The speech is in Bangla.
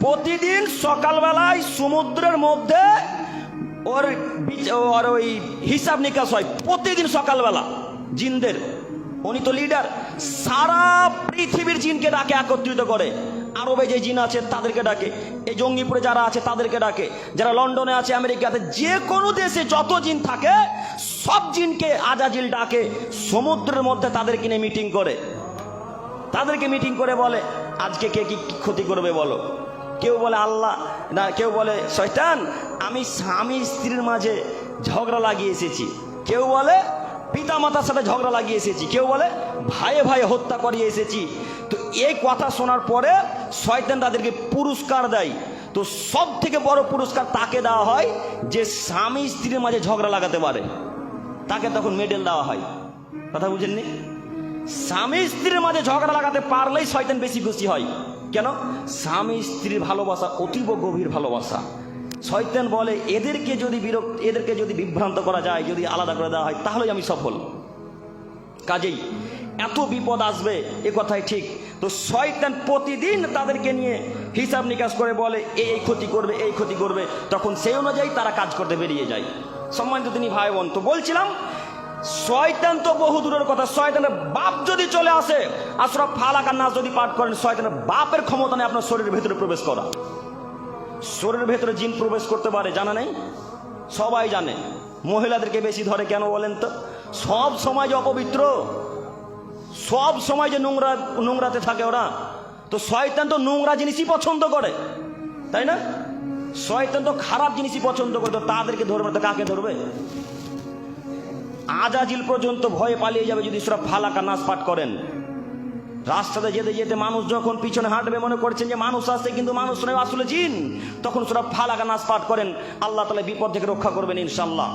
প্রতিদিন সকালবেলায় সমুদ্রের মধ্যে ওর ওই হিসাব নিকাশ হয় প্রতিদিন সকালবেলা জিনদের। উনি তো লিডার, সারা পৃথিবীর জিনকে ডাকে, একত্রিত করে। আরবে যে জিন আছে তাদেরকে ডাকে, এই জঙ্গিপুরে যারা আছে তাদেরকে ডাকে, যারা লন্ডনে আছে, আমেরিকাতে, যে কোনো দেশে যত জিন থাকে সব জিনকে আজাজিল ডাকে সমুদ্রের মধ্যে, তাদেরকে নিয়ে মিটিং করে। তাদেরকে মিটিং করে বলে আজকে কে কি ক্ষতি করবে বলো। কেউ বলে আল্লাহ, না কেউ বলে শয়তান, আমি স্বামী স্ত্রীর মাঝে ঝগড়া লাগিয়ে এসেছি। কেউ বলে পিতা মাতার সাথে ঝগড়া লাগিয়ে এসেছি। কেউ বলে ভাইয়ে ভাইয়ে হত্যা করিয়ে এসেছি। তো এই কথা শোনার পরে শয়তান তাদেরকে পুরস্কার দেয়। তো সব থেকে বড় পুরস্কার তাকে দেওয়া হয় যে স্বামী স্ত্রীর মাঝে ঝগড়া লাগাতে পারে, তাকে তখন মেডেল দেওয়া হয়। কথা বুঝেননি? স্বামী স্ত্রীর মাঝে ঝগড়া লাগাতে পারলেই শয়তান বেশি খুশি হয়। কেন? স্বামী স্ত্রীর ভালোবাসা অতীব গভীর ভালোবাসা। শয়তান বলে এদেরকে যদি বিভ্রান্ত করা যায়, যদি আলাদা করে দেওয়া হয়, তাহলেই আমি সফল। কাজেই এত বিপদ আসবে এ কথাই ঠিক। তো শয়তান প্রতিদিন তাদেরকে নিয়ে হিসাব নিকাশ করে বলে এই ক্ষতি করবে, এই ক্ষতি করবে। তখন সেই অনুযায়ী তারা কাজ করতে বেরিয়ে যায়। সম্মানিত তিনি ভাই বোন, তো বলছিলাম শয়তান তো বহু দূরের কথা, শয়তানের বাপ যদি চলে আসে, আসরা ফালাক আর নাস যদি পাঠ করেন, শয়তানের বাপের ক্ষমতা নেই আপনার শরীরের ভেতরে প্রবেশ করা। শরীরের ভেতরে জিন প্রবেশ করতে পারে, জানা নেই? সবাই জানে। মহিলাদেরকে বেশি ধরে কেন বলেন তো? সব সময় যে অপবিত্র, সব সময় যে নোংরাতে থাকে ওরা। তো শয়তান তো নোংরা জিনিসই পছন্দ করে, তাই না? শয়তান তো খারাপ জিনিসই পছন্দ করে। তো তাদেরকে ধরবে, তো কাকে ধরবে? আজাজিল পর্যন্ত ভয়ে পালিয়ে যাবে যদি সূরা ফালাক আর নাস পাঠ করেন। রাস্তাতে যেতে যেতে মানুষ যখন পিছনে হাঁটবে মনে করছেন যে মানুষ আসছে, কিন্তু মানুষ নয়, আসলে জিন। তখন সূরা ফালাক আর নাস পাঠ করেন, আল্লাহ তাআলা বিপদ থেকে রক্ষা করবেন ইনশাআল্লাহ।